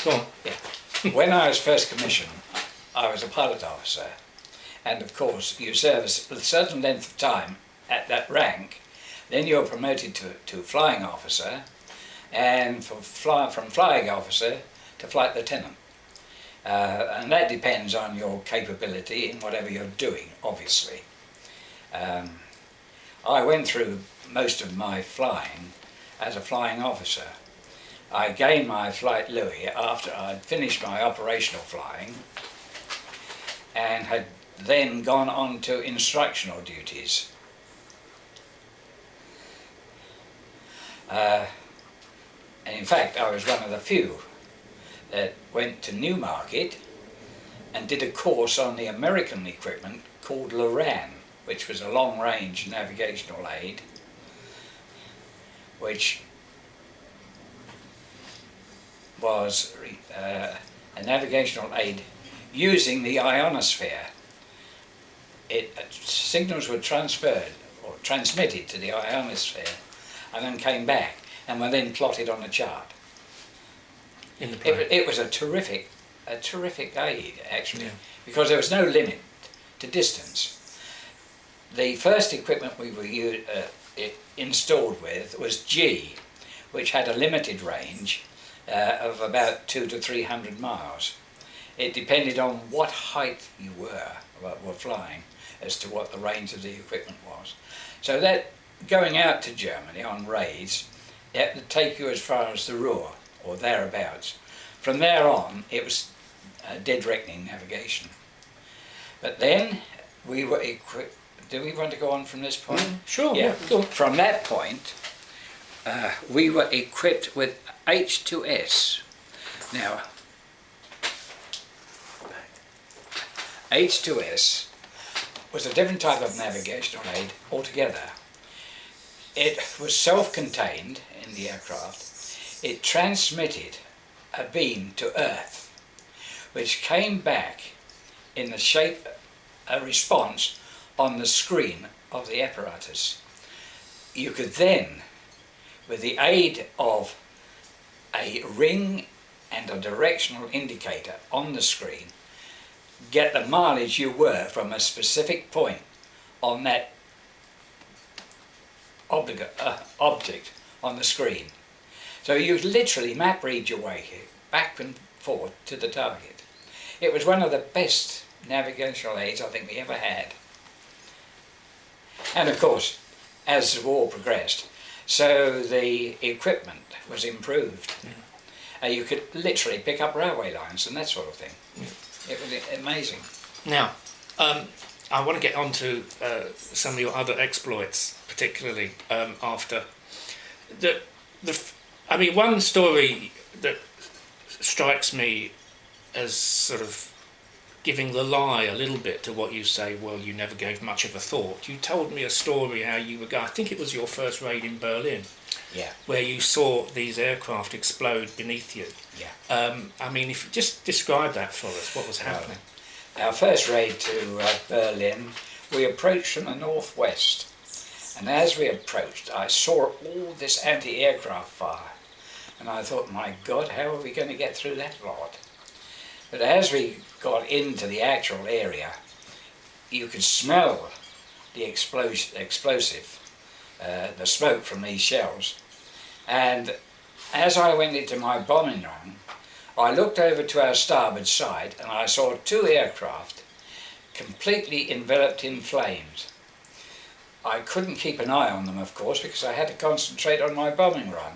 Go on. Yeah. When I was first commissioned, I was a pilot officer, and of course you serve a certain length of time at that rank, then you're promoted to flying officer, and from flying officer to flight lieutenant. And that depends on your capability in whatever you're doing, obviously. I went through most of my flying as a flying officer. I gained my Flight Louis after I'd finished my operational flying and had then gone on to instructional duties. And in fact, I was one of the few that went to Newmarket and did a course on the American equipment called LORAN, which was a long-range navigational aid, which was a navigational aid using the ionosphere. Signals were transferred or transmitted to the ionosphere and then came back and were then plotted on a chart. In the plane. It was a terrific aid, actually, because there was no limit to distance. The first equipment we were installed with was G, which had a limited range of about 200 to 300 miles. It depended on what height you were flying as to what the range of the equipment was. So that going out to Germany on raids, it would take you as far as the Ruhr or thereabouts. From there on, it was dead reckoning navigation. But then we were equipped. Do we want to go on from this point? Sure. Yeah. Go on. From that point, we were equipped with H2S. Now, H2S was a different type of navigational aid altogether. It was self-contained in the aircraft. It transmitted a beam to Earth, which came back in the shape, a response on the screen of the apparatus. You could then, with the aid of a ring and a directional indicator on the screen, get the mileage you were from a specific point on that object on the screen. So you literally map read your way back and forth to the target. It was one of the best navigational aids I think we ever had. And of course, as the war progressed, so the equipment was improved. You could literally pick up railway lines and that sort of thing. It was amazing. Now, I want to get on to some of your other exploits, particularly after I mean, one story that strikes me as sort of giving the lie a little bit to what you say, well, you never gave much of a thought. You told me a story how you were going, I think it was your first raid in Berlin, where you saw these aircraft explode beneath you. I mean, if you just describe that for us, what was happening? Our first raid to Berlin, we approached from the northwest, and as we approached, I saw all this anti-aircraft fire, and I thought, my God, how are we going to get through that lot? But as we got into the actual area, you could smell the explosive, the smoke from these shells. And as I went into my bombing run, I looked over to our starboard side and I saw two aircraft completely enveloped in flames. I couldn't keep an eye on them, of course, because I had to concentrate on my bombing run.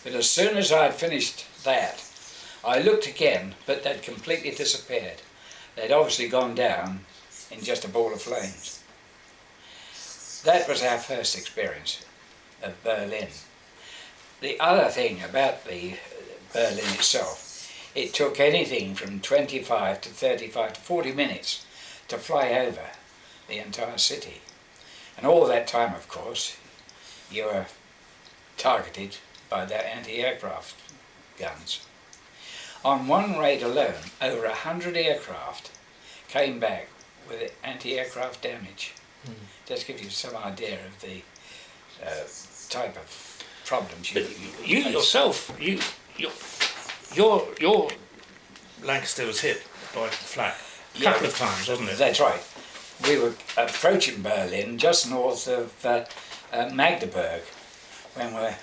But as soon as I'd finished that, I looked again, but they'd completely disappeared. They'd obviously gone down in just a ball of flames. That was our first experience of Berlin. The other thing about the Berlin itself, it took anything from 25 to 35 to 40 minutes to fly over the entire city. And all that time, of course, you were targeted by their anti-aircraft guns. On one raid alone, over 100 aircraft came back with anti-aircraft damage. Just gives you some idea of the type of problems you yourself, your Lancaster was hit by flak a couple of times, wasn't it? That's right. We were approaching Berlin just north of Magdeburg when we're